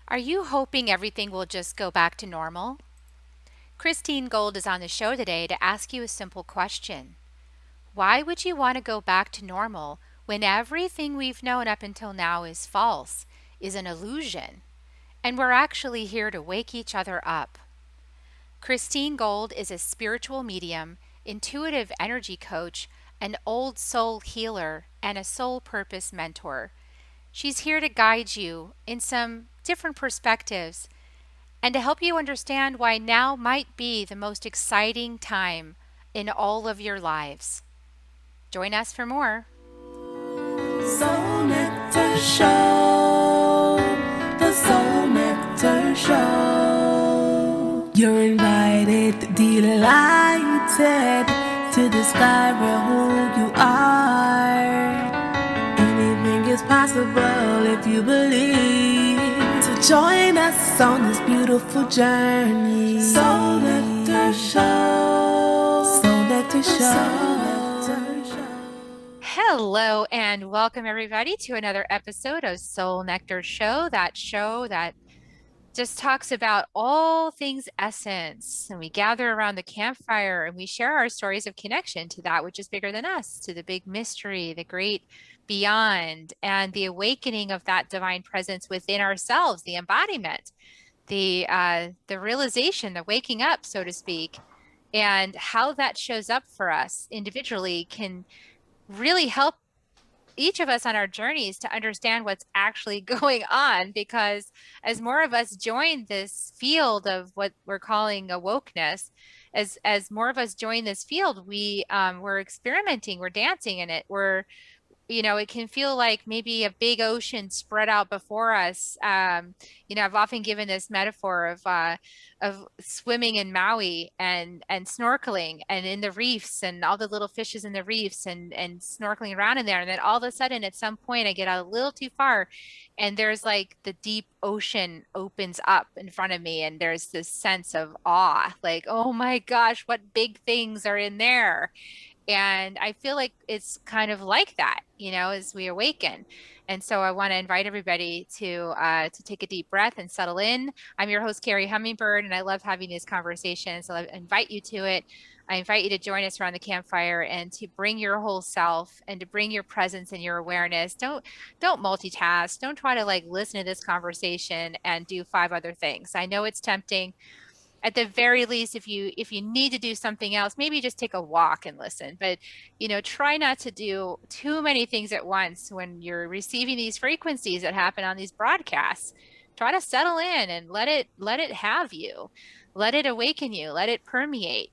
Are you hoping everything will just go back to normal? Christine Gold is on the show today to ask you a simple question. Why would you want to go back to normal when everything we've known up until now is false, is an illusion, and we're actually here to wake each other up? Christine Gold is a spiritual medium, intuitive energy coach, an old soul healer, and a soul purpose mentor. She's here to guide you in some different perspectives and to help you understand why now might be the most exciting time in all of your lives. Join us for more. Soul Nectar Show. The Soul Nectar Show. You're invited, delighted to discover who you are. Anything is possible if you believe. So join us on this beautiful journey. Soul Nectar Show. Soul Nectar Show. Hello and welcome everybody to another episode of Soul Nectar show that just talks about all things essence. And we gather around the campfire and we share our stories of connection to that which is bigger than us, to the big mystery, the great beyond, and the awakening of that divine presence within ourselves, the embodiment, the realization, the waking up, so to speak, and how that shows up for us individually can really help each of us on our journeys to understand what's actually going on, because as more of us join this field of what we're calling awokeness, as more of us join this field, we're experimenting, we're dancing in it, it can feel like maybe a big ocean spread out before us. I've often given this metaphor of swimming in Maui and snorkeling and in the reefs and all the little fishes in the reefs and snorkeling around in there. And then all of a sudden, at some point, I get a little too far, and there's like the deep ocean opens up in front of me, and there's this sense of awe, like, oh my gosh, what big things are in there. And I feel like it's kind of like that, as we awaken. And so I want to invite everybody to take a deep breath and settle in. I'm your host, Carrie Hummingbird, and I love having these conversations. So I invite you to it. I invite you to join us around the campfire and to bring your whole self and to bring your presence and your awareness. Don't multitask. Don't try to like listen to this conversation and do five other things. I know it's tempting. At the very least, if you need to do something else, maybe just take a walk and listen. But try not to do too many things at once when you're receiving these frequencies that happen on these broadcasts. Try to settle in and let it have you. Let it awaken you. Let it permeate.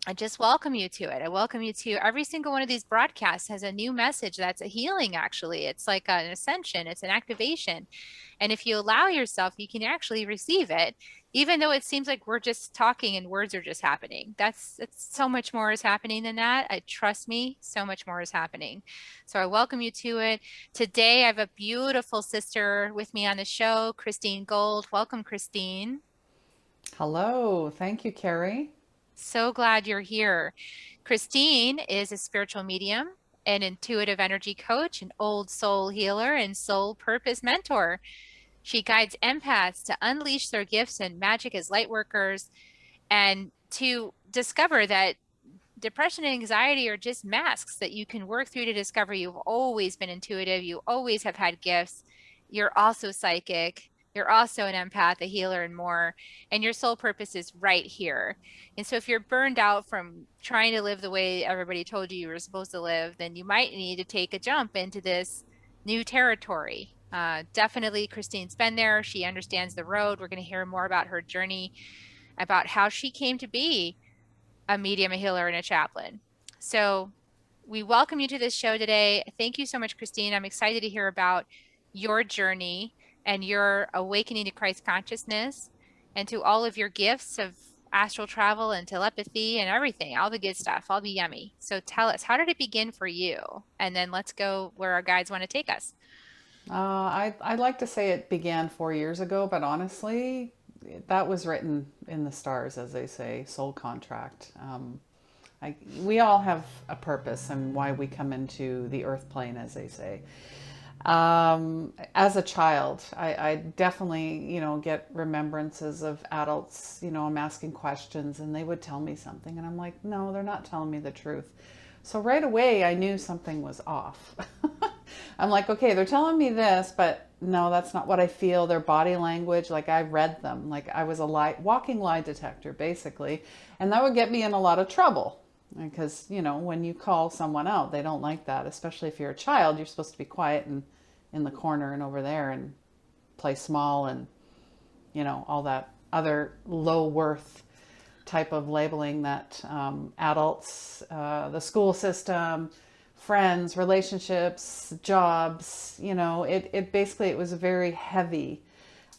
I just welcome you to it. I welcome you to every single one of these broadcasts has a new message that's a healing, actually. It's like an ascension, it's an activation. And if you allow yourself, you can actually receive it, even though it seems like we're just talking and words are just happening. It's so much more is happening than that. Trust me, so much more is happening. So I welcome you to it. Today, I have a beautiful sister with me on the show, Christine Gold. Welcome, Christine. Hello. Thank you, Carrie. So glad you're here. Christine is a spiritual medium, an intuitive energy coach, an old soul healer, and soul purpose mentor. She guides empaths to unleash their gifts and magic as lightworkers and to discover that depression and anxiety are just masks that you can work through to discover you've always been intuitive, you always have had gifts, you're also psychic, you're also an empath, a healer, and more. And your soul purpose is right here. And so if you're burned out from trying to live the way everybody told you were supposed to live, then you might need to take a jump into this new territory. Definitely, Christine's been there. She understands the road. We're going to hear more about her journey, about how she came to be a medium, a healer, and a chaplain. So we welcome you to this show today. Thank you so much, Christine. I'm excited to hear about your journey and your awakening to Christ consciousness and to all of your gifts of astral travel and telepathy and everything, all the good stuff, all the yummy. So tell us, how did it begin for you? And then let's go where our guides want to take us. I'd like to say it began 4 years ago, but honestly, that was written in the stars, as they say, soul contract. We all have a purpose and why we come into the earth plane, as they say. As a child, I definitely, get remembrances of adults, I'm asking questions and they would tell me something and I'm like, no, they're not telling me the truth. So right away, I knew something was off. I'm like, okay, they're telling me this, but no, that's not what I feel. Their body language, like I read them, like I was a walking lie detector, basically. And that would get me in a lot of trouble because, when you call someone out, they don't like that, especially if you're a child. You're supposed to be quiet and in the corner and over there and play small and, all that other low worth type of labeling that adults, the school system, friends, relationships, jobs, it basically, it was very heavy.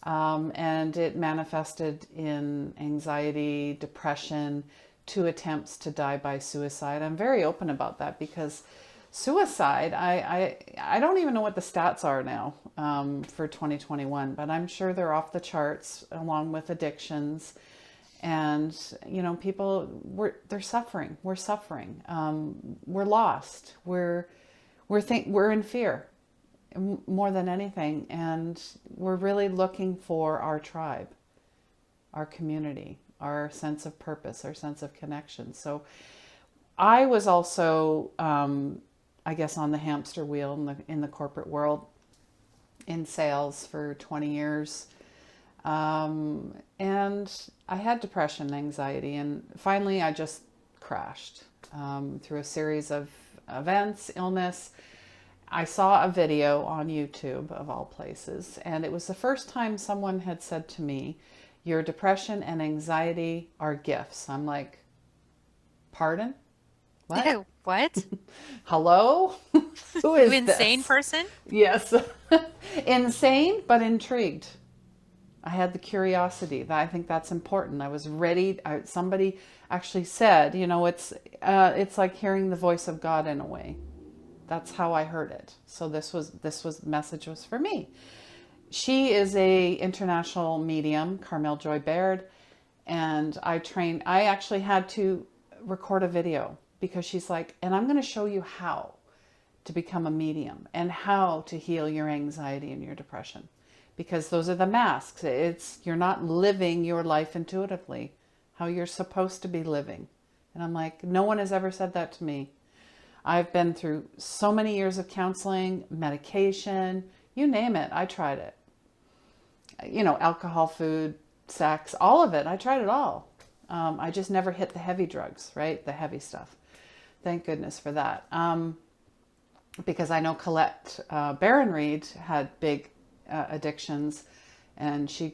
And it manifested in anxiety, depression, 2 attempts to die by suicide. I'm very open about that because suicide, I don't even know what the stats are now for 2021, but I'm sure they're off the charts along with addictions. And, people, they're suffering. We're suffering. We're lost. We're in fear more than anything. And we're really looking for our tribe, our community, our sense of purpose, our sense of connection. So I was also, I guess, on the hamster wheel in the corporate world, in sales for 20 years. And I had depression, anxiety, and finally I just crashed through a series of events, illness. I saw a video on YouTube, of all places, and it was the first time someone had said to me, your depression and anxiety are gifts. I'm like, pardon? What? What? Hello? Who You is insane this? person? Yes. Insane, but intrigued. I had the curiosity. I think that's important. I was ready. Somebody actually said, it's like hearing the voice of God in a way. That's how I heard it. So this message was for me. She is a international medium, Carmel Joy Baird, and I actually had to record a video because she's like, and I'm going to show you how to become a medium and how to heal your anxiety and your depression. Because those are the masks. You're not living your life intuitively, how you're supposed to be living. And I'm like, no one has ever said that to me. I've been through so many years of counseling, medication, you name it. I tried it. Alcohol, food, sex, all of it. I tried it all. I just never hit the heavy drugs, right? The heavy stuff. Thank goodness for that. Because I know Colette Baron Reed had big addictions, and she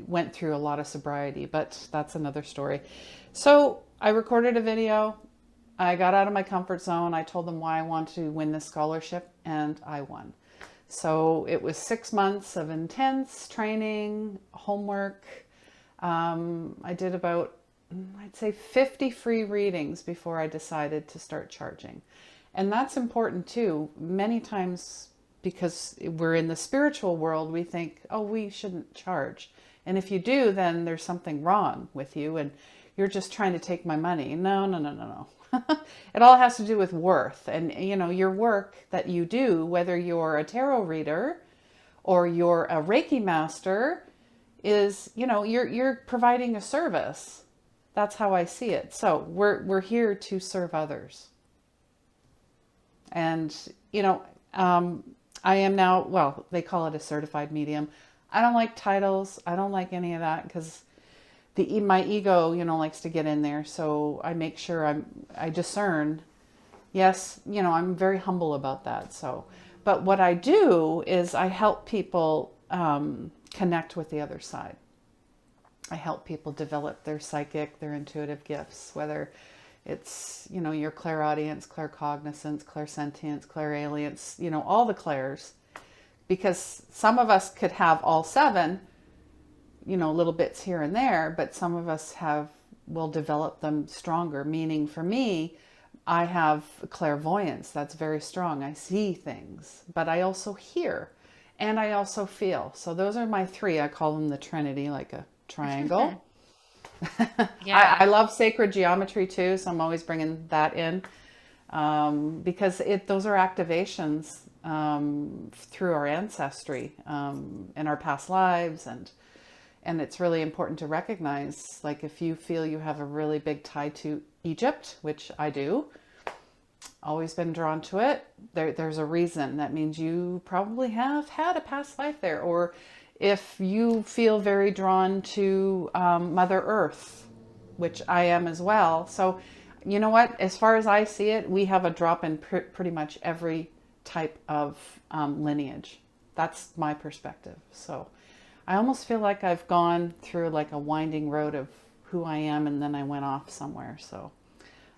went through a lot of sobriety, but that's another story. So I recorded a video. I got out of my comfort zone. I told them why I want to win this scholarship, and I won. So it was 6 months of intense training, homework. I did about, I'd say, 50 free readings before I decided to start charging. And that's important too. Many times, because we're in the spiritual world, we think, oh, we shouldn't charge. And if you do, then there's something wrong with you and you're just trying to take my money. No, no, no, no, no. It all has to do with worth. And, your work that you do, whether you're a tarot reader or you're a Reiki master, is, you're providing a service. That's how I see it. So we're here to serve others. And, I am now, well, they call it a certified medium. I don't like titles. I don't like any of that because my ego, likes to get in there. So I make sure I discern. Yes, I'm very humble about that. So, but what I do is I help people connect with the other side. I help people develop their psychic, their intuitive gifts, whether it's, your clairaudience, claircognizance, clairsentience, clairalience, all the clairs. Because some of us could have all 7, little bits here and there, but some of us will develop them stronger. Meaning for me, I have clairvoyance that's very strong. I see things, but I also hear and I also feel. So those are my 3. I call them the Trinity, like a triangle. Yeah. I love sacred geometry too, so I'm always bringing that in because those are activations through our ancestry and our past lives, and it's really important to recognize, like, if you feel you have a really big tie to Egypt, which I do, always been drawn to it, there's a reason. That means you probably have had a past life there. Or if you feel very drawn to Mother Earth, which I am as well. So, you know what? As far as I see it, we have a drop in pretty much every type of lineage. That's my perspective. So I almost feel like I've gone through like a winding road of who I am, and then I went off somewhere. So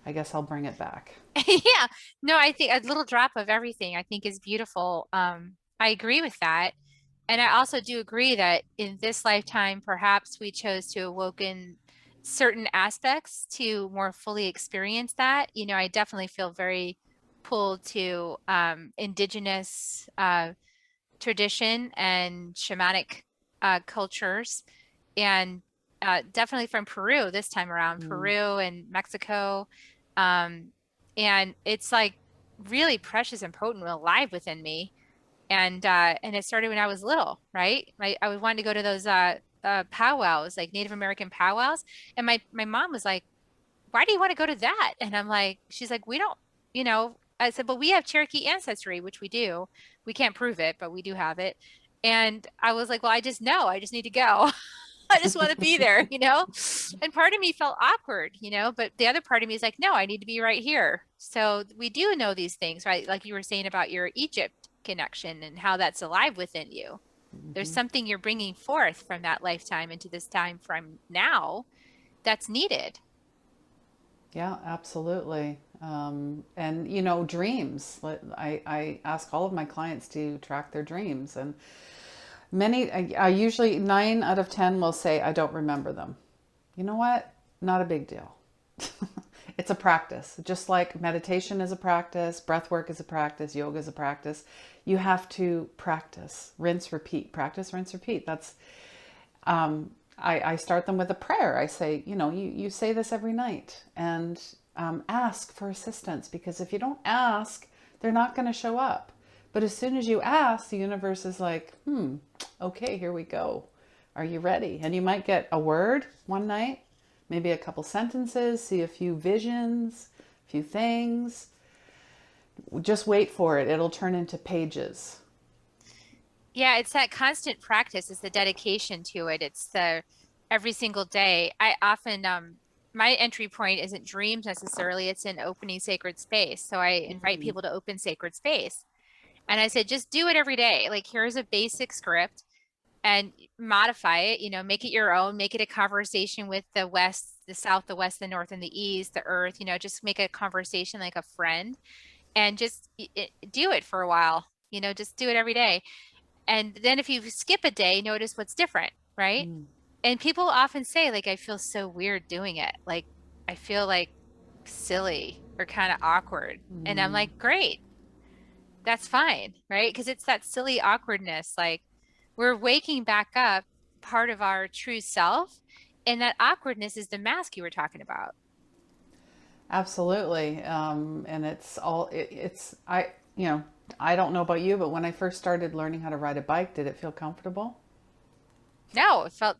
I guess I'll bring it back. Yeah. No, I think a little drop of everything I think is beautiful. I agree with that. And I also do agree that in this lifetime, perhaps we chose to awaken certain aspects to more fully experience that. You know, I definitely feel very pulled to indigenous tradition and shamanic cultures, and definitely from Peru this time around, Mm, Peru and Mexico. Um, and it's like really precious and potent and alive within me. And it started when I was little, right? I was wanting to go to those powwows, like Native American powwows. And my mom was like, why do you want to go to that? And I'm like, she's like, we don't, I said, but we have Cherokee ancestry, which we do. We can't prove it, but we do have it. And I was like, well, I just know, I just need to go. I just want to be there, you know? And part of me felt awkward, but the other part of me is like, no, I need to be right here. So we do know these things, right? Like you were saying about your Egypt connection and how that's alive within you. There's mhm. something you're bringing forth from that lifetime into this time from now that's needed. Yeah, absolutely. And dreams. I ask all of my clients to track their dreams, and I usually 9 out of 10 will say I don't remember them. You know what? Not a big deal. It's a practice. Just like meditation is a practice, breath work is a practice, yoga is a practice. You have to practice, rinse, repeat, practice, rinse, repeat. I start them with a prayer. I say, you say this every night, and ask for assistance, because if you don't ask, they're not going to show up. But as soon as you ask, the universe is like, okay, here we go. Are you ready? And you might get a word one night, maybe a couple sentences, see a few visions, a few things. Just wait for it. It'll turn into pages. Yeah, it's that constant practice, it's the dedication to it. It's the every single day. I often my entry point isn't dreams necessarily, it's in opening sacred space. So I invite Mm, people to open sacred space. And I said, just do it every day. Like here's a basic script and modify it, make it your own, make it a conversation with the west, the south, the west, the north, and the east, the earth, just make a conversation like a friend and just do it for a while, just do it every day. And then if you skip a day, notice what's different, right? mm, And people often say, like, I feel so weird doing it. Like, I feel like silly or kind of awkward. And I'm mm. like, great, that's fine, right? Because it's that silly awkwardness. Like, we're waking back up part of our true self. And that awkwardness is the mask you were talking about. Absolutely. And I don't know about you, but when I first started learning how to ride a bike, did it feel comfortable? No, it felt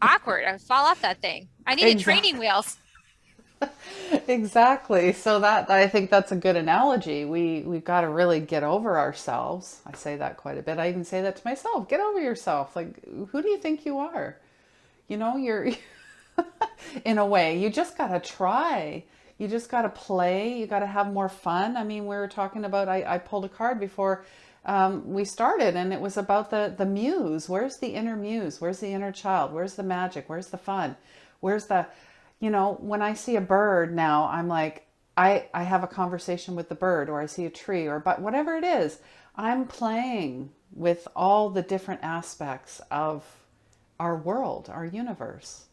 awkward. I would fall off that thing. I needed training Exactly. wheels. Exactly. So I think that's a good analogy. We've got to really get over ourselves. I say that quite a bit. I even say that to myself. Get over yourself. Like, who do you think you are? You're in a way, you just got to try. You just got to play. You got to have more fun. I mean, we were talking about, I pulled a card before we started, and it was about the muse. Where's the inner muse? Where's the inner child? Where's the magic? Where's the fun? Where's when I see a bird now, I'm like, I have a conversation with the bird, or I see a tree, but whatever it is, I'm playing with all the different aspects of our world, our universe.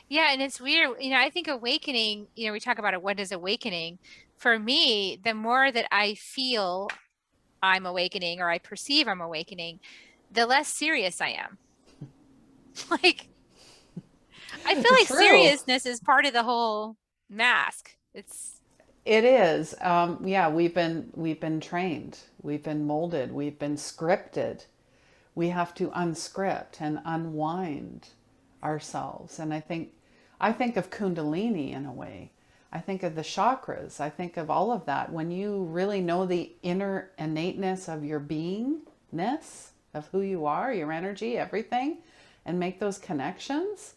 Yeah, and it's weird. I think awakening, we talk about it, what is awakening? For me, the more that I feel I'm awakening or I perceive I'm awakening, the less serious I am. Like, I feel like True. seriousness is part of the whole mask. It's, It is. Yeah, we've been trained, we've been molded, we've been scripted. We have to unscript and unwind ourselves. And I think of Kundalini in a way. I think of the chakras. I think of all of that. When you really know the inner innateness of your beingness, of who you are, your energy, everything, and make those connections.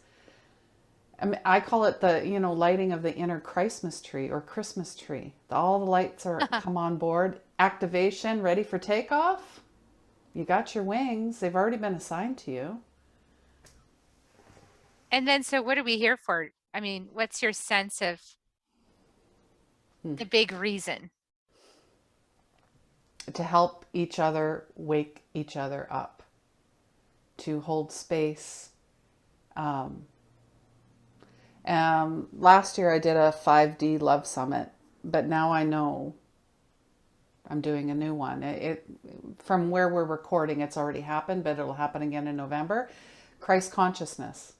I call it the, lighting of the inner Christmas tree or Christmas tree. All the lights are come on board. Activation, ready for takeoff. You got your wings. They've already been assigned to you. And then, so what are we here for? I mean, what's your sense of the big reason? To help each other wake each other up, to hold space. Last year I did a 5D Love Summit, but now I know I'm doing a new one. From where we're recording, it's already happened, but it'll happen again in November. Christ consciousness.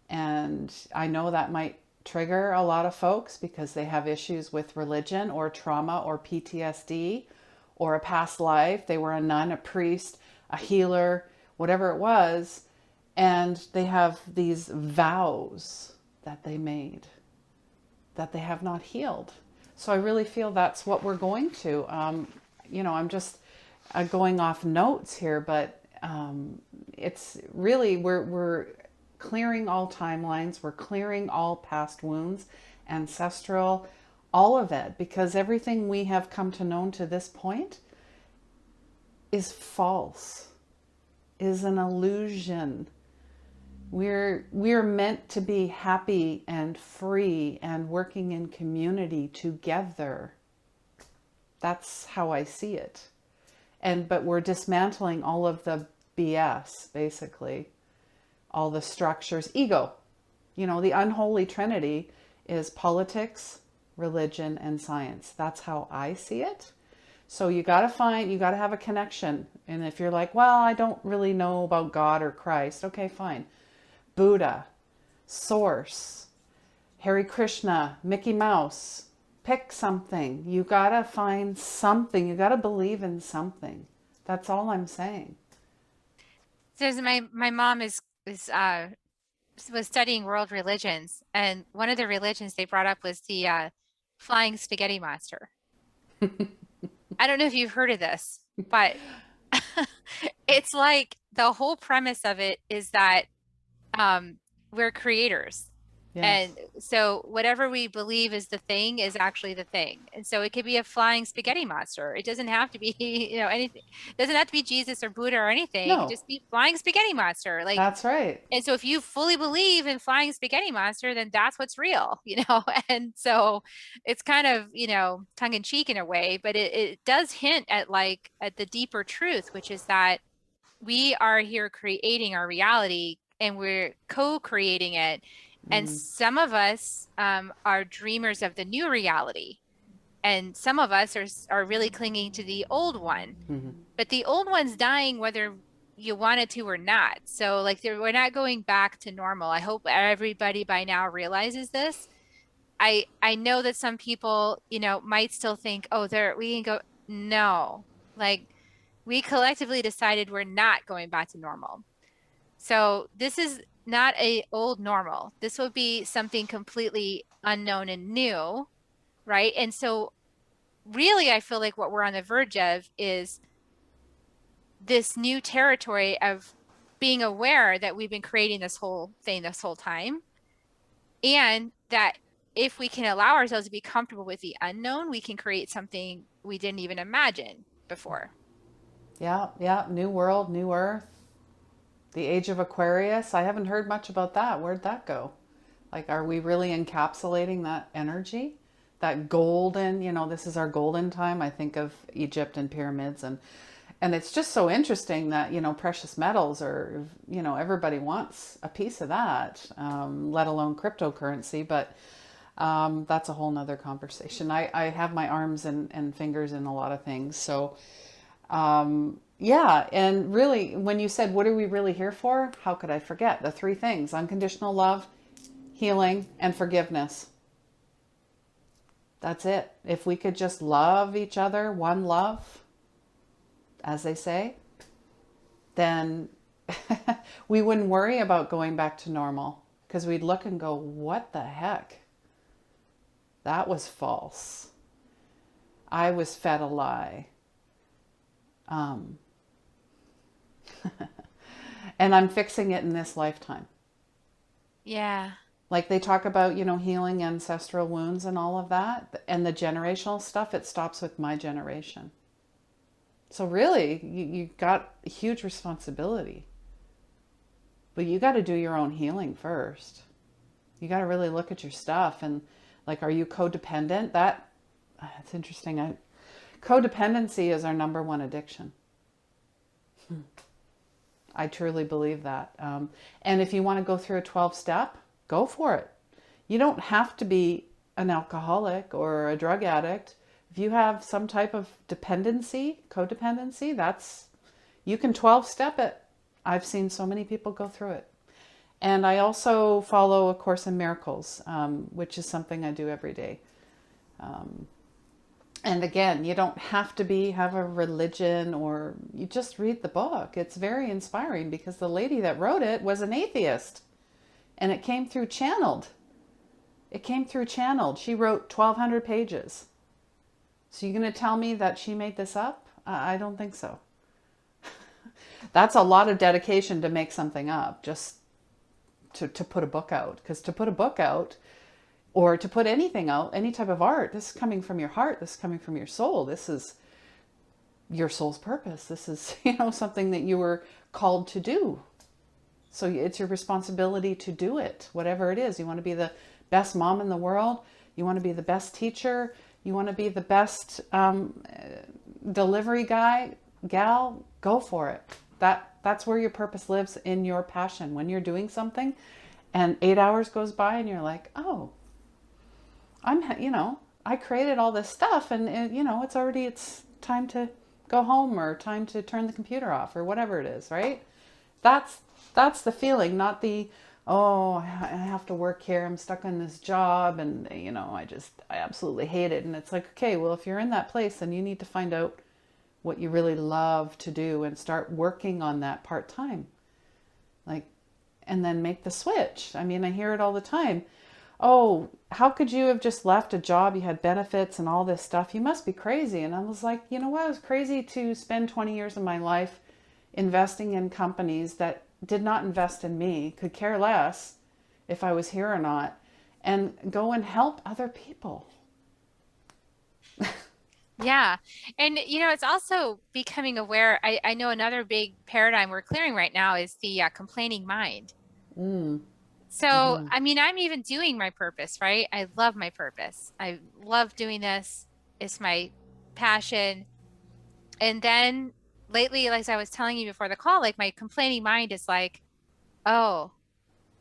And I know that might trigger a lot of folks because they have issues with religion or trauma or PTSD or a past life. They were a nun, a priest, a healer, whatever it was. And they have these vows that they made that they have not healed. So I really feel that's what we're going to. I'm just going off notes here, but it's really, we're clearing all timelines. We're clearing all past wounds, ancestral, all of it, because everything we have come to know to this point is false, is an illusion. We're meant to be happy and free and working in community together. That's how I see it. But we're dismantling all of the BS, basically. All the structures, ego. The unholy trinity is politics, religion, and science. That's how I see it. So you got to have a connection. And if you're like, well, I don't really know about God or Christ. Okay, fine. Buddha, Source, Hare Krishna, Mickey Mouse. Pick something. You got to find something. You got to believe in something. That's all I'm saying. So my mom was studying world religions, and one of the religions they brought up was the flying spaghetti monster. I don't know if you've heard of this, but it's like the whole premise of it is that we're creators. Yes. And so whatever we believe is the thing is actually the thing. And so it could be a flying spaghetti monster. It doesn't have to be, anything. It doesn't have to be Jesus or Buddha or anything. It could No, just be flying spaghetti monster. Like, that's right. and so if you fully believe in flying spaghetti monster, then that's what's real, And so it's kind of, tongue in cheek in a way, but it does hint at the deeper truth, which is that we are here creating our reality and we're co-creating it. And some of us are dreamers of the new reality. And some of us are really clinging to the old one. Mm-hmm. But the old one's dying whether you want it to or not. So we're not going back to normal. I hope everybody by now realizes this. I know that some people, might still think, oh, we can go. No, we collectively decided we're not going back to normal. So this is not a old normal. This will be something completely unknown and new, right? And so really, I feel like what we're on the verge of is this new territory of being aware that we've been creating this whole thing this whole time. And that if we can allow ourselves to be comfortable with the unknown, we can create something we didn't even imagine before. Yeah. New world, new earth. The age of Aquarius. I haven't heard much about that. Where'd that go? Are we really encapsulating that energy? That golden, this is our golden time. I think of Egypt and pyramids and it's just so interesting that, precious metals are, everybody wants a piece of that, let alone cryptocurrency. But that's a whole nother conversation. I have my arms and fingers in a lot of things. So, yeah. And really, when you said, what are we really here for? How could I forget the three things: unconditional love, healing, and forgiveness. That's it. If we could just love each other, one love, as they say, then we wouldn't worry about going back to normal, because we'd look and go, what the heck? That was false. I was fed a lie. Um, and I'm fixing it in this lifetime. Yeah. Like they talk about, healing ancestral wounds and all of that, and the generational stuff, it stops with my generation. So really, you got a huge responsibility. But you got to do your own healing first. You got to really look at your stuff and like, are you codependent? That's interesting. Codependency is our number one addiction. I truly believe that. And if you want to go through a 12-step, go for it. You don't have to be an alcoholic or a drug addict. If you have some type of dependency, codependency, you can 12-step it. I've seen so many people go through it. And I also follow A Course in Miracles, which is something I do every day. And again, you don't have to have a religion, or you just read the book. It's very inspiring because the lady that wrote it was an atheist, and it came through channeled. She wrote 1,200 pages. So you're going to tell me that she made this up? I don't think so. That's a lot of dedication to make something up, just to put a book out. Because to put a book out, or to put anything out, any type of art, this is coming from your heart, this is coming from your soul, this is your soul's purpose. This is, something that you were called to do. So it's your responsibility to do it, whatever it is. You want to be the best mom in the world, you want to be the best teacher, you want to be the best delivery guy, gal, go for it. That's where your purpose lives, in your passion. When you're doing something and 8 hours goes by and you're like, oh, I created all this stuff, and it's time to go home, or time to turn the computer off, or whatever it is, right? That's the feeling, not the, oh, I have to work here, I'm stuck on this job, and I absolutely hate it. And it's like, okay, well, if you're in that place, then you need to find out what you really love to do and start working on that part-time. And then make the switch. I mean, I hear it all the time. Oh, how could you have just left a job? You had benefits and all this stuff. You must be crazy. And I was like, you know what? I was crazy to spend 20 years of my life investing in companies that did not invest in me, could care less if I was here or not, and go and help other people. Yeah. And, it's also becoming aware. I know another big paradigm we're clearing right now is the complaining mind. Mm. So, Mm-hmm. I mean, I'm even doing my purpose, right? I love my purpose. I love doing this. It's my passion. And then lately, like I was telling you before the call, like my complaining mind is like, oh,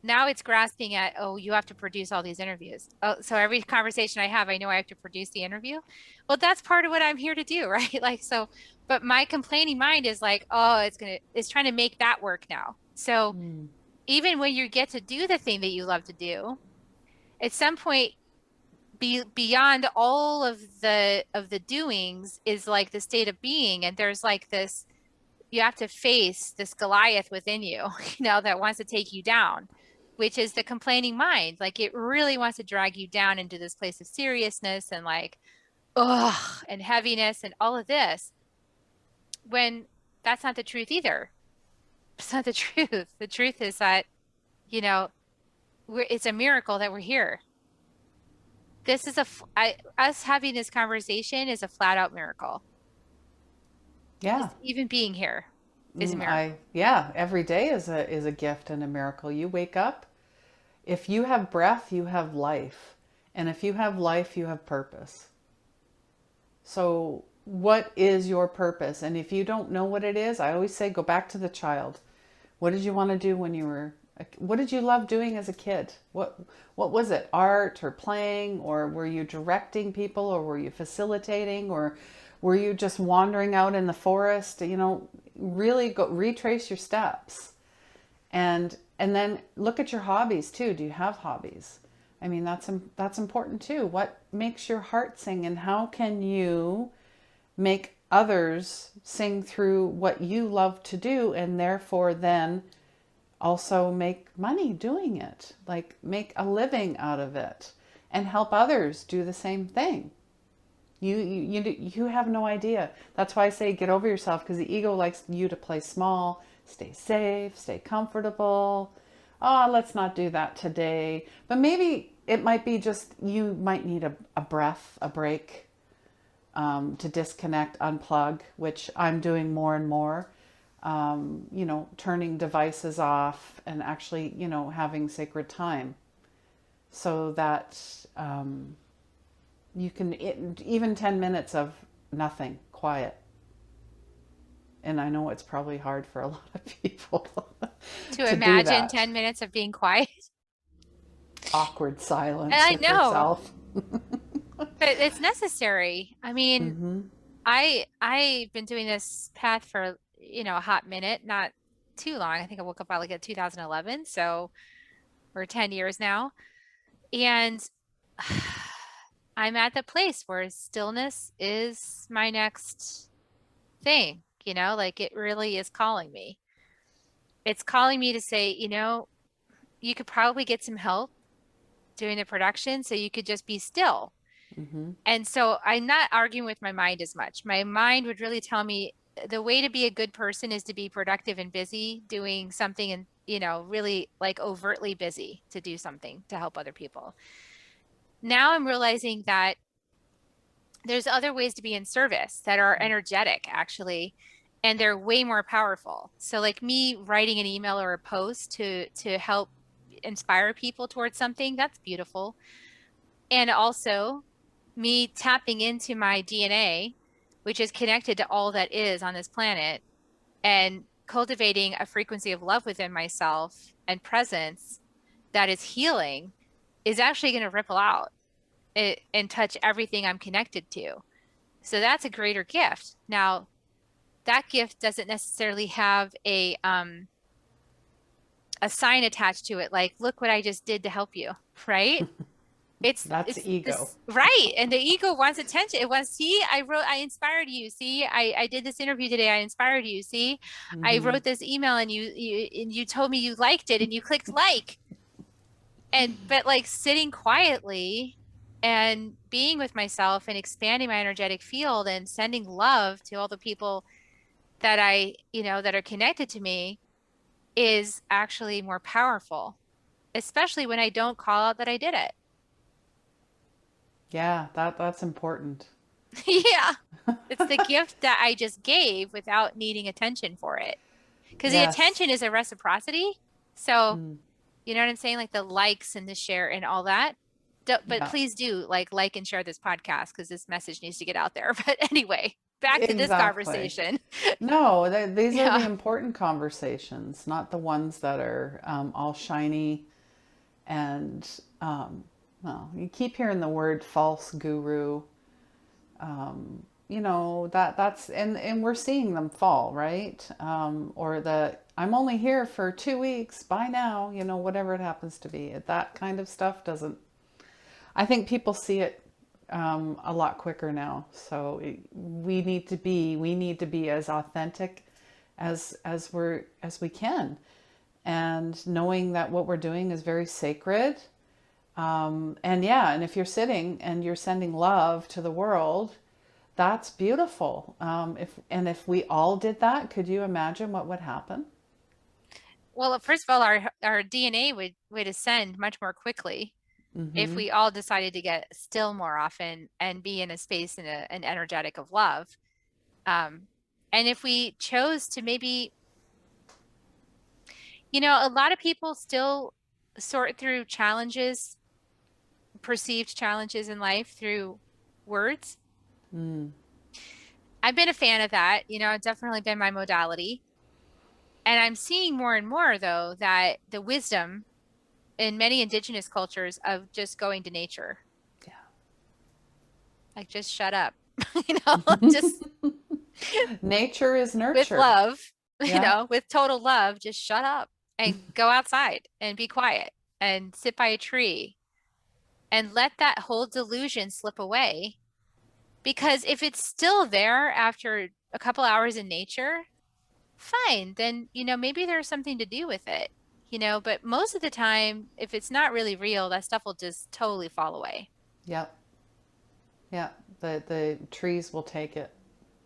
now it's grasping at, oh, you have to produce all these interviews. Oh, so every conversation I have, I know I have to produce the interview. Well, that's part of what I'm here to do, right? But my complaining mind is like, oh, it's trying to make that work now. So even when you get to do the thing that you love to do, at some point, beyond all of the doings is like the state of being, and there's like this, you have to face this Goliath within you, that wants to take you down, which is the complaining mind. Like it really wants to drag you down into this place of seriousness and like, ugh, and heaviness and all of this, when that's not the truth either. It's not the truth. The truth is that, it's a miracle that we're here. This is us having this conversation is a flat out miracle. Yeah. Just even being here is a miracle. Every day is a gift and a miracle. You wake up. If you have breath, you have life. And if you have life, you have purpose. So what is your purpose? And if you don't know what it is, I always say, go back to the child. What did you want to do what did you love doing as a kid? What was it? Art or playing, or were you directing people, or were you facilitating, or were you just wandering out in the forest? Really retrace your steps, and then look at your hobbies too. Do you have hobbies? I mean, that's important too. What makes your heart sing, and how can you make others sing through what you love to do, and therefore then also make money doing it, like make a living out of it and help others do the same thing. You have no idea. That's why I say get over yourself, because the ego likes you to play small, stay safe, stay comfortable. Oh, let's not do that today. But maybe it might be just you might need a breath, a break, to disconnect, unplug, which I'm doing more and more. Turning devices off and actually, having sacred time so that you can, even 10 minutes of nothing, quiet. And I know it's probably hard for a lot of people To to do imagine that. 10 minutes of being quiet. Awkward And silence I with know, yourself. but it's necessary. I mean, Mm-hmm. I've been doing this path for, a hot minute, not too long. I think I woke up at like at 2011, so we're 10 years now. And I'm at the place where stillness is my next thing, like it really is calling me. It's calling me to say, you could probably get some help doing the production, so you could just be still. Mm-hmm. And so I'm not arguing with my mind as much. My mind would really tell me the way to be a good person is to be productive and busy doing something, and, really like overtly busy to do something to help other people. Now I'm realizing that there's other ways to be in service that are energetic, actually, and they're way more powerful. So like me writing an email or a post to help inspire people towards something, that's beautiful. And also me tapping into my DNA, which is connected to all that is on this planet, and cultivating a frequency of love within myself and presence that is healing, is actually going to ripple out and touch everything I'm connected to. So that's a greater gift. Now, that gift doesn't necessarily have a sign attached to it, like, look what I just did to help you, right? That's It's ego. this, right. And the ego wants attention. It wants, see, I inspired you. See, I did this interview today. I inspired you. See, I Mm-hmm. wrote this email and you told me you liked it and you clicked like. But like sitting quietly and being with myself and expanding my energetic field and sending love to all the people that that are connected to me is actually more powerful, especially when I don't call out that I did it. Yeah, that's important. Yeah. It's the gift that I just gave without needing attention for it. Because the Yes. attention is a reciprocity. So, Mm, you know what I'm saying? Like the likes and the share and all that. But yeah, please do like and share this podcast because this message needs to get out there. But anyway, back to this exactly. conversation. No, these are the Yeah. important conversations, not the ones that are all shiny and, well, you keep hearing the word false guru. And we're seeing them fall, right? Or the I'm only here for 2 weeks, bye now, whatever it happens to be. That kind of stuff doesn't. I think people see it a lot quicker now. So we need to be as authentic as we can, and knowing that what we're doing is very sacred. And yeah, and if you're sitting and you're sending love to the world, that's beautiful. If we all did that, could you imagine what would happen? Well, first of all, our DNA would ascend much more quickly if Mm-hmm. we all decided to get still more often and be in a space and an energetic of love. Um, and if we chose to maybe, a lot of people still sort through challenges, perceived challenges in life through words. Mm. I've been a fan of that, it's definitely been my modality. And I'm seeing more and more, though, that the wisdom in many indigenous cultures of just going to nature, like just shut up, just Nature is with nurture. love, Yeah. with total love, just shut up and go outside and be quiet and sit by a tree and let that whole delusion slip away. Because if it's still there after a couple hours in nature, fine, then, maybe there's something to do with it, but most of the time, if it's not really real, that stuff will just totally fall away. Yep. Yeah. The trees will take it.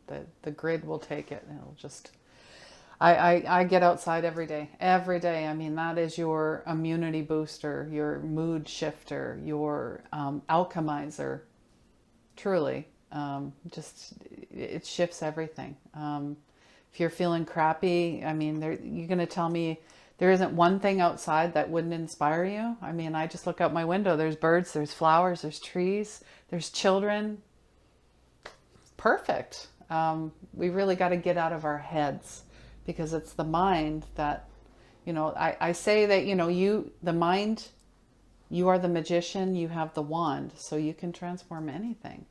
The grid will take it. And it'll just I get outside every day. Every day. I mean, that is your immunity booster, your mood shifter, your alchemizer. Truly. Just it shifts everything. If you're feeling crappy, I mean, you're going to tell me there isn't one thing outside that wouldn't inspire you? I mean, I just look out my window. There's birds, there's flowers, there's trees, there's children. Perfect. We really got to get out of our heads because it's the mind that, I say that, the mind, you are the magician, you have the wand, so you can transform anything.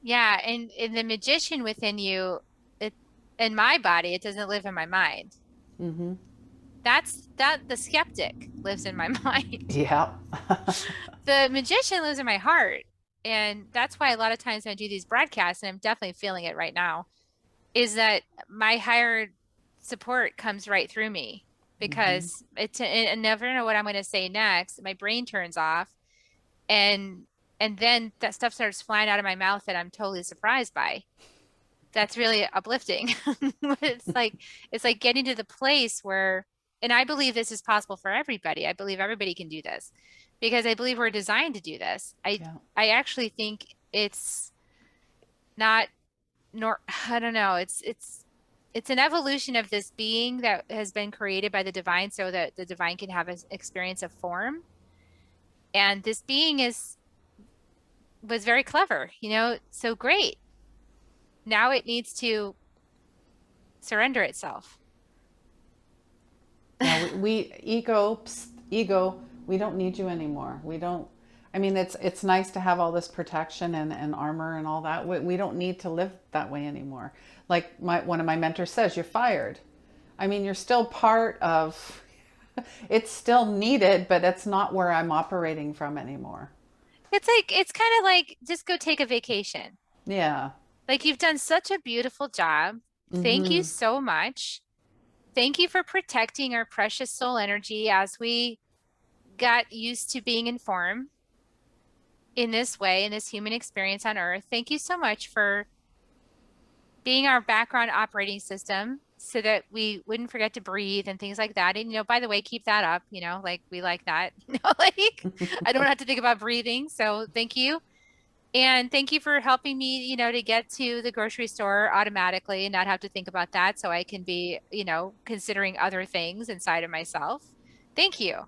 Yeah, and in the magician within you, it in my body, it doesn't live in my mind. Mm-hmm. That the skeptic lives in my mind. Yeah. The magician lives in my heart. And that's why a lot of times when I do these broadcasts, and I'm definitely feeling it right now, is that my higher support comes right through me Mm-hmm. because I never know what I'm going to say next. My brain turns off and then that stuff starts flying out of my mouth that I'm totally surprised by. That's really uplifting. It's like getting to the place where, and I believe this is possible for everybody. I believe everybody can do this because I believe we're designed to do this. I Yeah. I actually think it's not nor I don't know. It's an evolution of this being that has been created by the divine so that the divine can have an experience of form. And this being was very clever, so great. Now it needs to surrender itself. Yeah, we ego, psst, ego, we don't need you anymore. We don't, I mean, it's nice to have all this protection and armor and all that. We don't need to live that way anymore. Like one of my mentors says, you're fired. I mean, you're still part of, it's still needed, but it's not where I'm operating from anymore. It's kind of like just go take a vacation. Yeah. Like you've done such a beautiful job. Thank you Mm-hmm. so much. Thank you for protecting our precious soul energy as we got used to being informed in this way, in this human experience on Earth. Thank you so much for being our background operating system so that we wouldn't forget to breathe and things like that. And, by the way, keep that up, like we like that, like I don't have to think about breathing. So thank you. And thank you for helping me, to get to the grocery store automatically and not have to think about that. So I can be, considering other things inside of myself. Thank you.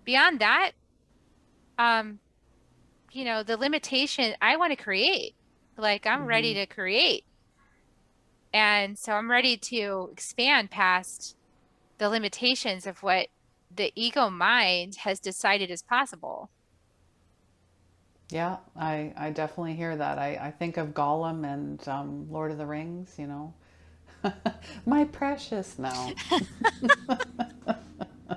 Beyond that, um, the limitation I want to create, like I'm ready Mm-hmm. to create. And so I'm ready to expand past the limitations of what the ego mind has decided is possible. Yeah, I definitely hear that. I think of Gollum and Lord of the Rings, My precious, no.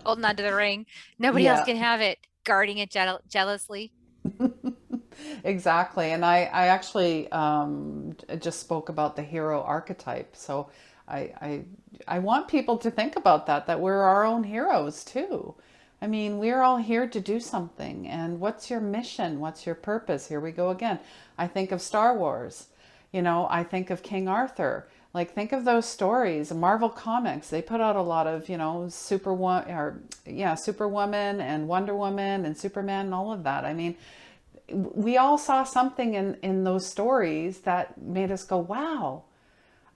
Holding on to the ring. Nobody else Yeah, can have it, guarding it jealously. exactly. And I actually just spoke about the hero archetype. So I, I, I want people to think about that we're our own heroes too. I mean, we're all here to do something. And what's your mission? What's your purpose? Here we go again. I think of Star Wars. I think of King Arthur. Like, think of those stories. Marvel Comics, they put out a lot of, Superwoman and Wonder Woman and Superman and all of that. I mean, we all saw something in those stories that made us go, wow,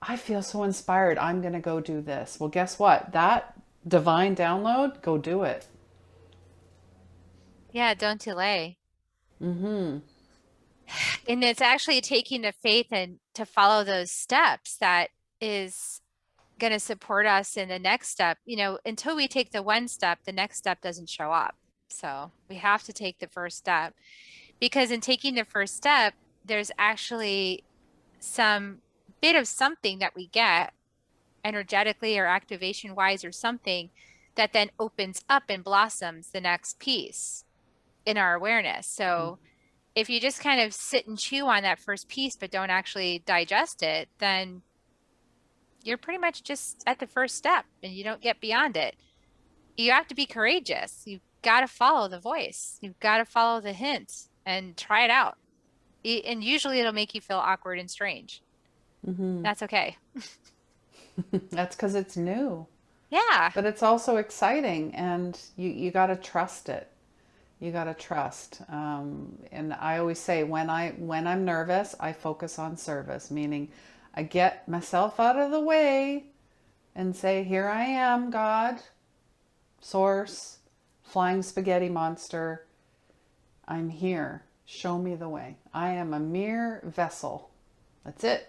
I feel so inspired. I'm going to go do this. Well, guess what? That divine download, go do it. Yeah, don't delay. Mm-hmm. And it's actually taking the faith and to follow those steps that is going to support us in the next step. Until we take the one step, the next step doesn't show up. So we have to take the first step because in taking the first step, there's actually some bit of something that we get energetically or activation wise or something that then opens up and blossoms the next piece in our awareness. So if you just kind of sit and chew on that first piece but don't actually digest it, then you're pretty much just at the first step and you don't get beyond it. You have to be courageous. You've got to follow the voice. You've got to follow the hint and try it out. And usually it'll make you feel awkward and strange. That's okay. That's because it's new. Yeah. But it's also exciting, and you got to trust it. You got to trust. And I always say when I'm nervous, I focus on service, meaning I get myself out of the way and say, here I am, God, source, flying spaghetti monster. I'm here. Show me the way. I am a mere vessel. That's it.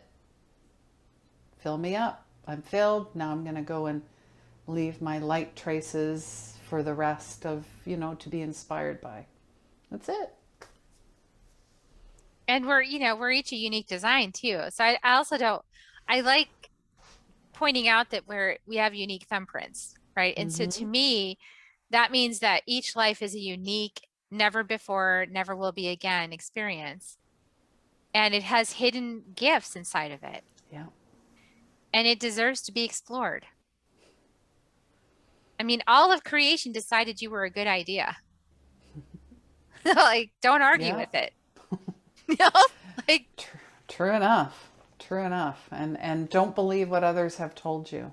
Fill me up. I'm filled. Now I'm going to go and leave my light traces for the rest of, to be inspired by. That's it. And we're each a unique design too. So I also don't, I like pointing out that we have unique thumbprints, right? And so to me, that means that each life is a unique, never before, never will be again experience. And it has hidden gifts inside of it. Yeah. And it deserves to be explored. I mean, all of creation decided you were a good idea. Like, don't argue with it. Like True enough. True enough. And don't believe what others have told you.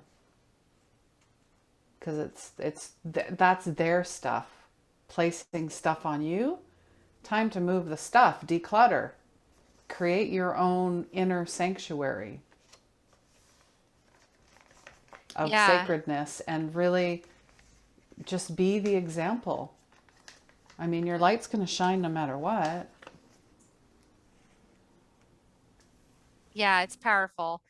Because that's their stuff. Placing stuff on you. Time to move the stuff. Declutter. Create your own inner sanctuary of sacredness, and really just be the example. I mean, your light's going to shine no matter what. Yeah, it's powerful.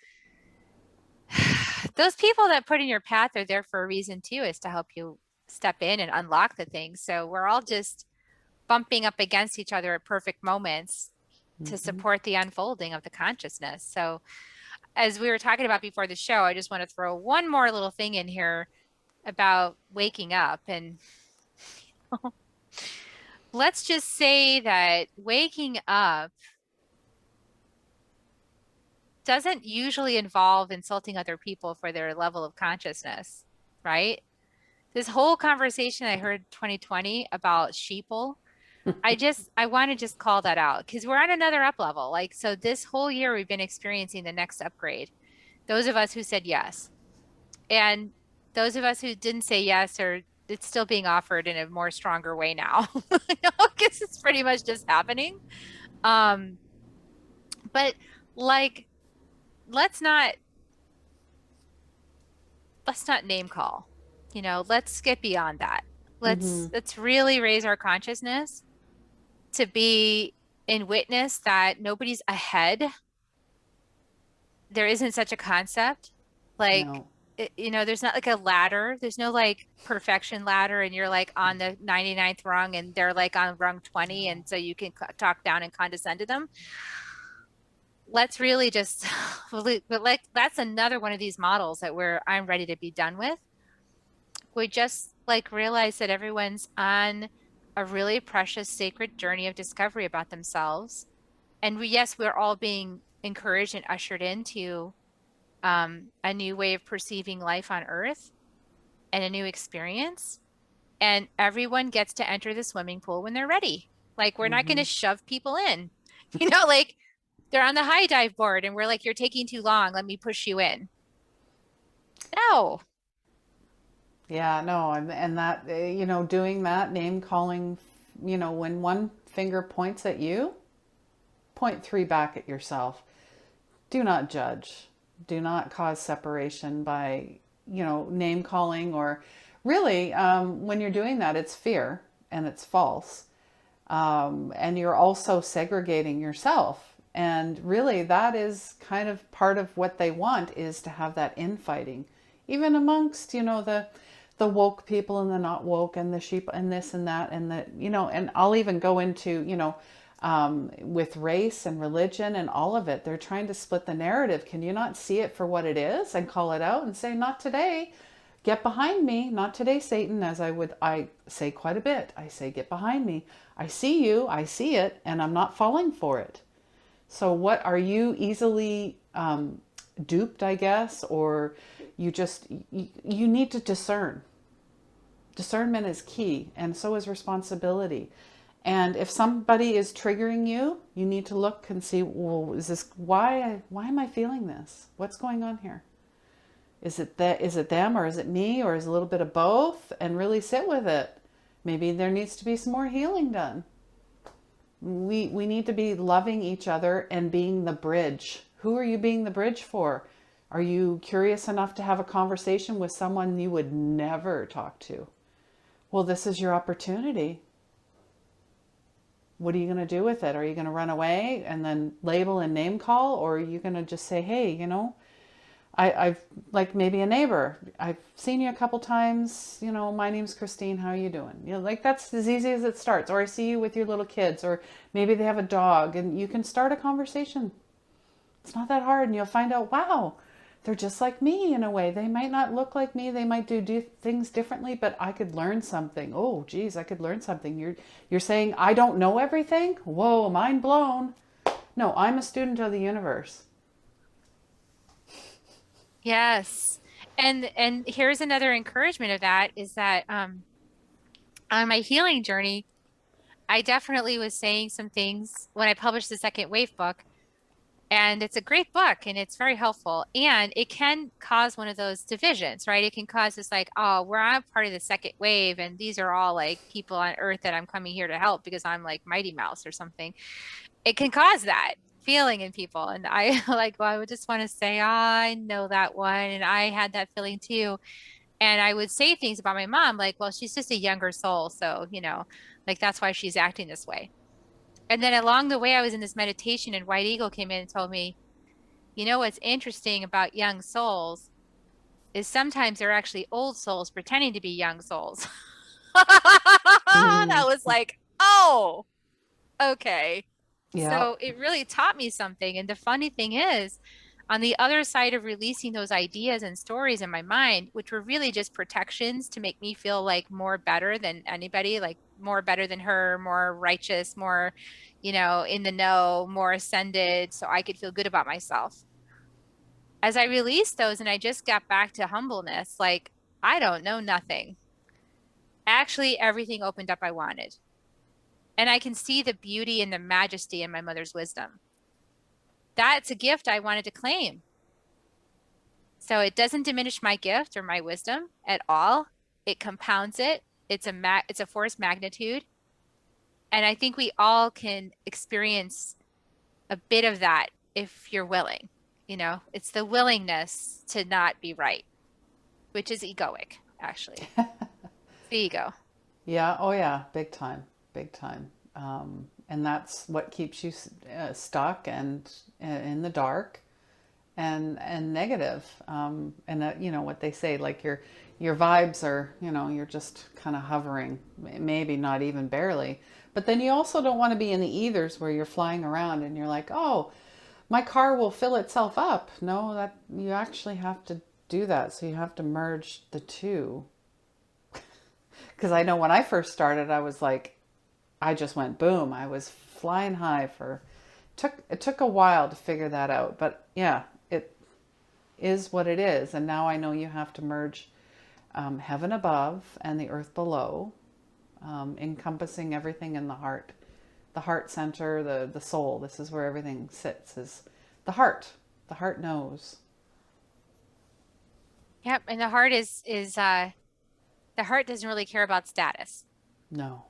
Those people that put in your path are there for a reason too, is to help you step in and unlock the things. So we're all just bumping up against each other at perfect moments to support the unfolding of the consciousness. So as we were talking about before the show, I just want to throw one more little thing in here about waking up. And let's just say that waking up doesn't usually involve insulting other people for their level of consciousness, right? This whole conversation I heard 2020 about sheeple, I want to just call that out because we're on another up level. Like, so this whole year we've been experiencing the next upgrade. Those of us who said yes, and those of us who didn't say yes, or it's still being offered in a more stronger way now, because it's pretty much just happening. But like, let's not name call, let's get beyond that. Let's really raise our consciousness to be in witness that nobody's ahead. There isn't such a concept. Like, No. There's not like a ladder. There's no like perfection ladder and you're like on the 99th rung and they're like on rung 20. And so you can talk down and condescend to them. Let's really just, but like, that's another one of these models that I'm ready to be done with. We just like realize that everyone's on a really precious, sacred journey of discovery about themselves. And we're all being encouraged and ushered into a new way of perceiving life on Earth and a new experience. And everyone gets to enter the swimming pool when they're ready. Like, we're not going to shove people in, like they're on the high dive board and we're like, you're taking too long. Let me push you in. No. Yeah, no, and that, doing that, name calling, when one finger points at you, point three back at yourself. Do not judge. Do not cause separation by, name calling, or really, when you're doing that, it's fear and it's false. And you're also segregating yourself. And really, that is kind of part of what they want, is to have that infighting, even amongst, the woke people and the not woke and the sheep and this and that and the, and I'll even go into, with race and religion and all of it. They're trying to split the narrative. Can you not see it for what it is and call it out and say, not today? get behind me. Not today, Satan, as I say quite a bit. I say, get behind me. I see you, I see it, and I'm not falling for it. So what are you easily duped, I guess, or you need to discern. Discernment is key, and so is responsibility. And if somebody is triggering you, you need to look and see, well, is this why am I feeling this? What's going on here? Is it them, or is it me, or is it a little bit of both? And really sit with it. Maybe there needs to be some more healing done. We need to be loving each other and being the bridge. Who are you being the bridge for? Are you curious enough to have a conversation with someone you would never talk to? Well, this is your opportunity. What are you going to do with it? Are you going to run away and then label and name call? Or are you going to just say, hey, I've like maybe a neighbor, I've seen you a couple times, my name's Christine, how are you doing? Like that's as easy as it starts. Or I see you with your little kids, or maybe they have a dog, and you can start a conversation. It's not that hard, and you'll find out, wow, they're just like me in a way. They might not look like me, they might do things differently, but I could learn something. Oh, geez, I could learn something. You're saying I don't know everything? Whoa, mind blown. No, I'm a student of the universe. Yes. And here's another encouragement of that is that on my healing journey, I definitely was saying some things when I published the Second Wave book. And it's a great book and it's very helpful. And it can cause one of those divisions, right? It can cause this like, oh, I'm part of the second wave, and these are all like people on Earth that I'm coming here to help because I'm like Mighty Mouse or something. It can cause that feeling in people. And I like, well, I would just want to say, oh, I know that one. And I had that feeling too. And I would say things about my mom, like, well, she's just a younger soul. So, like that's why she's acting this way. And then along the way, I was in this meditation, and White Eagle came in and told me, what's interesting about young souls is sometimes they're actually old souls pretending to be young souls. That was like, oh, okay. Yeah. So it really taught me something. And the funny thing is, on the other side of releasing those ideas and stories in my mind, which were really just protections to make me feel like more better than anybody, like more better than her, more righteous, more, in the know, more ascended, so I could feel good about myself. As I released those and I just got back to humbleness, like, I don't know nothing. Actually, everything opened up I wanted. And I can see the beauty and the majesty in my mother's wisdom. That's a gift I wanted to claim. So it doesn't diminish my gift or my wisdom at all. It compounds it. It's a force magnitude. And I think we all can experience a bit of that if you're willing. It's the willingness to not be right, which is egoic, actually. It's the ego. Yeah. Oh, yeah. Big time. Big time. And that's what keeps you stuck and in the dark and negative. And what they say, like your vibes are, you're just kind of hovering, maybe not even barely. But then you also don't want to be in the ethers where you're flying around and you're like, oh, my car will fill itself up. No, that you actually have to do that. So you have to merge the two. Because I know when I first started, I was like, I just went boom. I was flying high it took a while to figure that out. But yeah, it is what it is. And now I know you have to merge heaven above and the earth below, encompassing everything in the heart center, the soul. This is where everything sits, is the heart. The heart knows. Yep. And the heart the heart doesn't really care about status. No.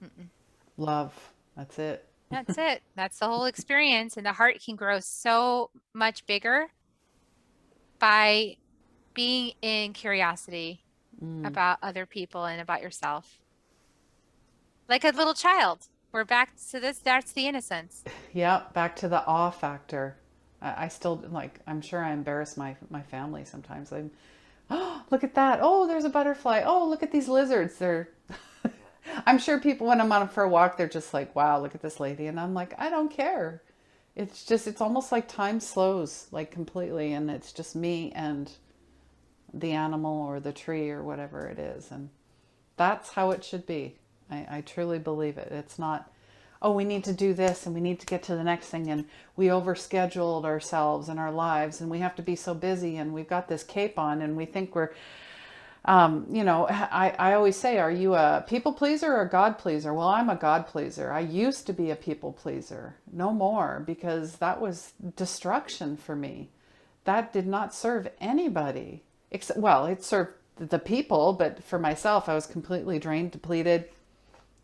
Mm-mm. Love. That's it. That's it. That's the whole experience. And the heart can grow so much bigger by being in curiosity about other people and about yourself. Like a little child. We're back to this. That's the innocence. Yeah, back to the awe factor. I still, like, I'm sure I embarrass my family sometimes. Oh, look at that. Oh, there's a butterfly. Oh, look at these lizards. I'm sure people, when I'm out for a walk, they're just like, wow, look at this lady. And I'm like, I don't care. It's almost like time slows, like completely. And it's just me and the animal or the tree or whatever it is. And that's how it should be. I truly believe it. It's not, oh, we need to do this and we need to get to the next thing, and we overscheduled ourselves and our lives and we have to be so busy and we've got this cape on and we think we're, I always say, are you a people pleaser or a God pleaser? Well, I'm a God pleaser. I used to be a people pleaser. No more, because that was destruction for me. That did not serve anybody. Except, well, it served the people, but for myself, I was completely drained, depleted,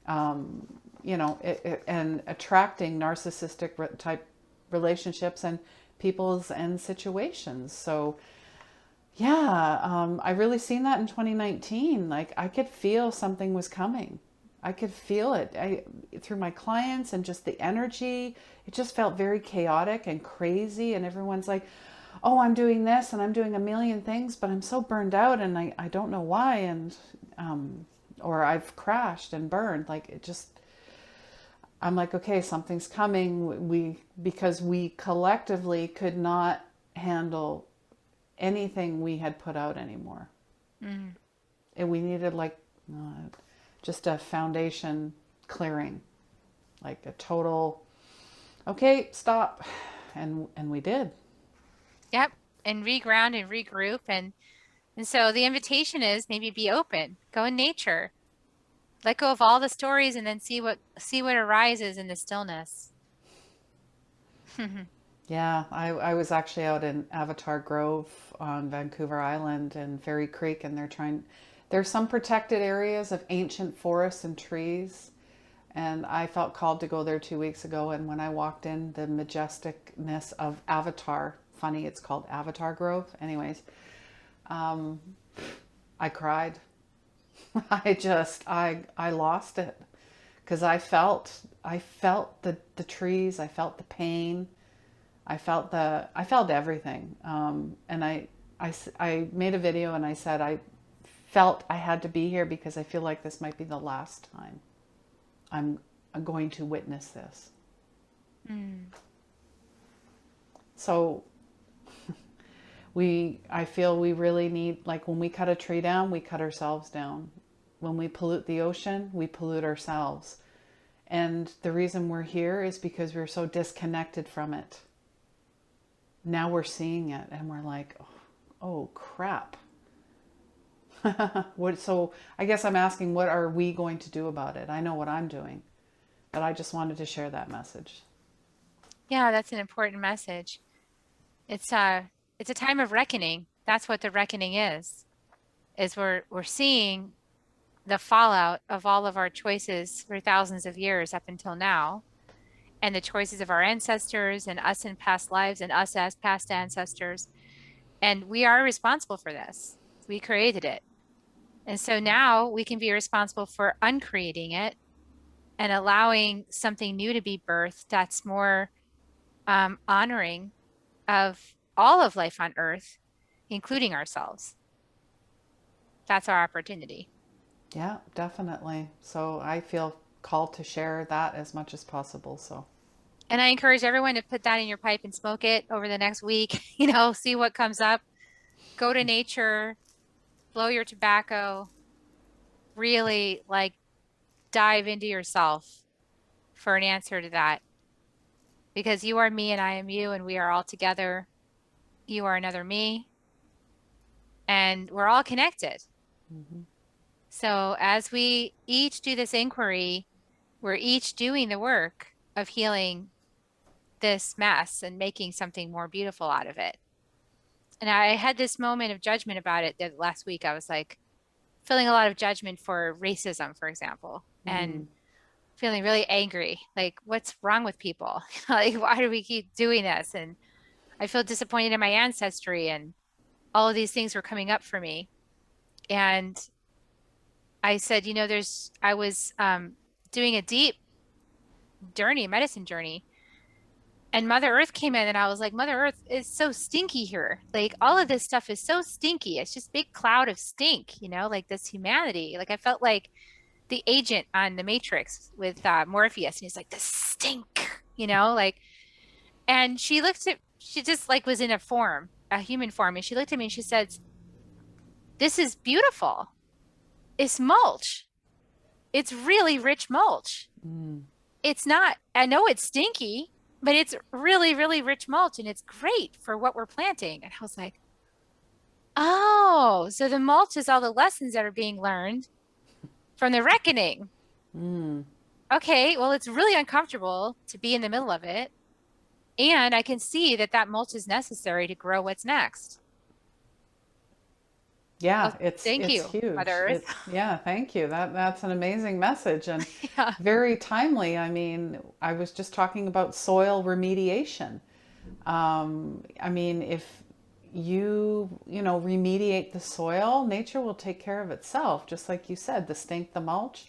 and attracting narcissistic type relationships and peoples and situations. So, yeah, I really seen that in 2019. Like I could feel something was coming. I could feel it through my clients and just the energy. It just felt very chaotic and crazy. And everyone's like, oh, I'm doing this and I'm doing a million things, but I'm so burned out and I don't know why. And, or I've crashed and burned. Like it just, I'm like, okay, something's coming. Because we collectively could not handle anything we had put out anymore. Mm. And we needed like just a foundation clearing, like a total, okay, stop. And we did. Yep. And reground and regroup. And so the invitation is maybe be open, go in nature, let go of all the stories and then see what arises in the stillness. Yeah, I was actually out in Avatar Grove on Vancouver Island and Fairy Creek, and there's some protected areas of ancient forests and trees. And I felt called to go there 2 weeks ago. And when I walked in, the majesticness of Avatar, funny, it's called Avatar Grove. Anyways, I cried. I lost it because I felt the trees, I felt the pain. I felt everything. And I made a video and I said, I felt I had to be here because I feel like this might be the last time I'm going to witness this. Mm. So I feel we really need, like when we cut a tree down, we cut ourselves down. When we pollute the ocean, we pollute ourselves. And the reason we're here is because we're so disconnected from it. Now we're seeing it and we're like, oh crap. So I guess I'm asking, what are we going to do about it? I know what I'm doing, but I just wanted to share that message. Yeah, that's an important message. It's a time of reckoning. That's what the reckoning is we're seeing the fallout of all of our choices for thousands of years up until now, and the choices of our ancestors and us in past lives and us as past ancestors. And we are responsible for this. We created it. And so now we can be responsible for uncreating it and allowing something new to be birthed that's more honoring of all of life on earth, including ourselves. That's our opportunity. Yeah, definitely. So I feel called to share that as much as possible. So And I encourage everyone to put that in your pipe and smoke it over the next week, see what comes up. Go to nature, blow your tobacco, really like dive into yourself for an answer to that. Because you are me and I am you, and we are all together. You are another me, and we're all connected. mm-hmm. So as we each do this inquiry, we're each doing the work of healing this mess and making something more beautiful out of it. And I had this moment of judgment about it that last week. I was like feeling a lot of judgment for racism, for example, and feeling really angry. Like, what's wrong with people? Like, why do we keep doing this? And I feel disappointed in my ancestry, and all of these things were coming up for me. And I said, I was doing a deep journey, medicine journey, and Mother Earth came in, and I was like, Mother Earth is so stinky here. Like, all of this stuff is so stinky. It's just big cloud of stink, like this humanity. Like, I felt like the agent on the Matrix with Morpheus, and he's like, the stink, like, and she just like was in a human form, and she looked at me and she said, this is beautiful. It's mulch. It's really rich mulch. Mm. It's not, I know it's stinky, but it's really, really rich mulch and it's great for what we're planting. And I was like, oh, so the mulch is all the lessons that are being learned from the reckoning. Mm. Okay, well, it's really uncomfortable to be in the middle of it. And I can see that that mulch is necessary to grow what's next. Yeah, Well, it's thank it's you, huge. Mother Earth. It's yeah, thank you. That's an amazing message and Yeah. very timely. I mean, I was just talking about soil remediation. I mean, if you know, remediate the soil, nature will take care of itself, just like you said, the stink, the mulch.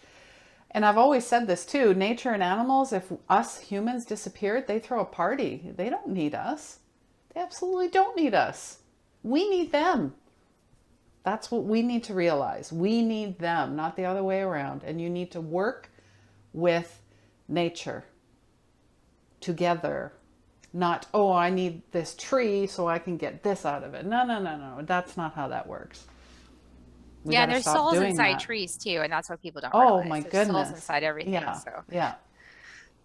And I've always said this too, nature and animals, if us humans disappeared, they throw a party. They don't need us. They absolutely don't need us. We need them. That's what we need to realize. We need them, not the other way around. And you need to work with nature together. Not, oh, I need this tree so I can get this out of it. No, no, no, no. That's not how that works. We Yeah, got and to there's stop souls doing inside that. trees too, and that's what people don't Oh realize. my There's souls goodness. inside everything. Yeah, So, yeah.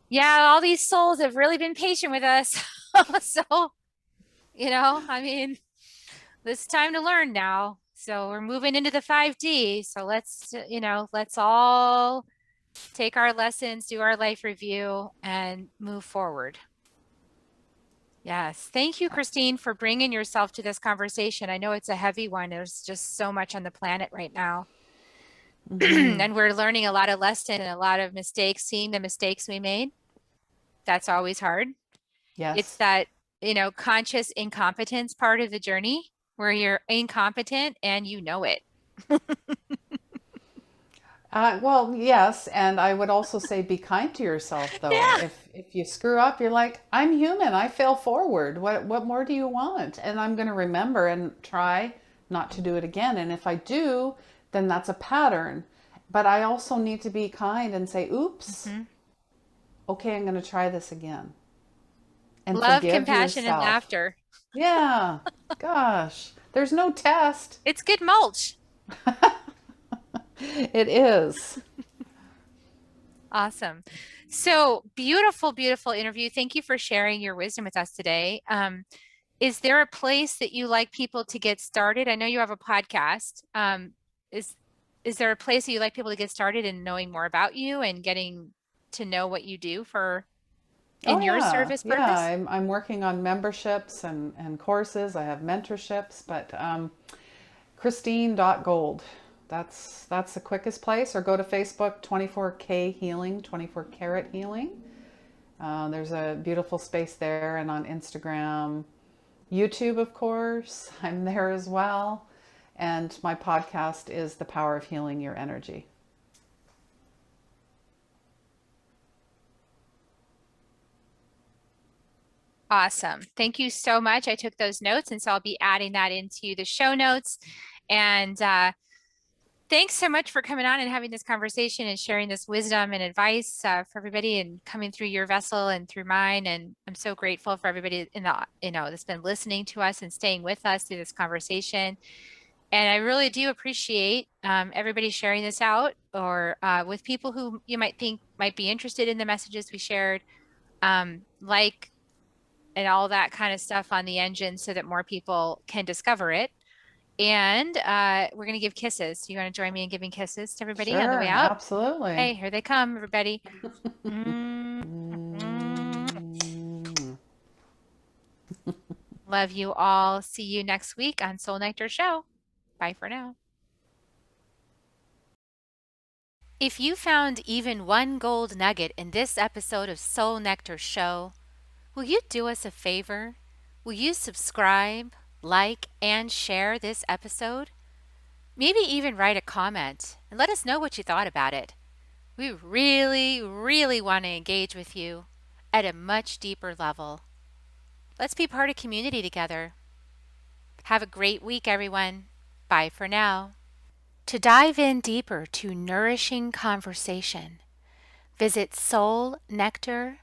yeah, all these souls have really been patient with us. So, I mean, it's time to learn now. So we're moving into the 5D. So let's all take our lessons, do our life review, and move forward. Yes. Thank you, Christine, for bringing yourself to this conversation. I know it's a heavy one. There's just so much on the planet right now. Hmm. And we're learning a lot of lessons and a lot of mistakes, seeing the mistakes we made. That's always hard. It's Yes. that, conscious incompetence part of the journey where you're incompetent and you know it. Well, yes, and I would also say be kind to yourself though. Yeah. If you screw up, you're like, I'm human. I fail forward. What more do you want? And I'm going to remember and try not to do it again. And if I do, then that's a pattern. But I also need to be kind and say, oops, Mhm. okay, I'm going to try this again. And Love, forgive compassion, and yourself. laughter. Yeah. Gosh, there's no test. It's good mulch. It is. Awesome. So beautiful, beautiful interview. Thank you for sharing your wisdom with us today. Is there a place that you like people to get started? I know you have a podcast. Is is there a place that you like people to get started in knowing more about you and getting to know what you do for Oh in your yeah, service yeah. purpose? I'm working on memberships and courses. I have mentorships, but Christine.gold. That's the quickest place. Or go to Facebook, 24K Healing, 24 Carat Healing. There's a beautiful space there, and on Instagram, YouTube, of course. I'm there as well. And my podcast is The Power of Healing Your Energy. Awesome. Thank you so much. I took those notes, and so I'll be adding that into the show notes. And thanks so much for coming on and having this conversation and sharing this wisdom and advice for everybody and coming through your vessel and through mine. And I'm so grateful for everybody that's been listening to us and staying with us through this conversation. And I really do appreciate everybody sharing this out or with people who you might think might be interested in the messages we shared, like and all that kind of stuff on the engine so that more people can discover it. And we're going to give kisses. You want to join me in giving kisses to everybody on the way Sure, out? absolutely. Hey, here they come, everybody. Mm, mm. Mm. Love you all. See you next week on Soul Nectar Show. Bye for now. If you found even one gold nugget in this episode of Soul Nectar Show, will you do us a favor? Will you subscribe, like, and share this episode? Maybe even write a comment and let us know what you thought about it. We really, really want to engage with you at a much deeper level. Let's be part of community together. Have a great week, everyone. Bye for now. To dive in deeper to nourishing conversation, visit soulnectar.show.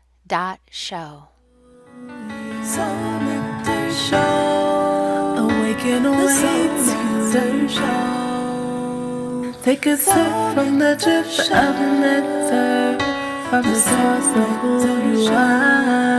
Soul Nectar Show. Awaken away to Nectar Show. Take a sip from the drip of the nectar, from the source of who you are.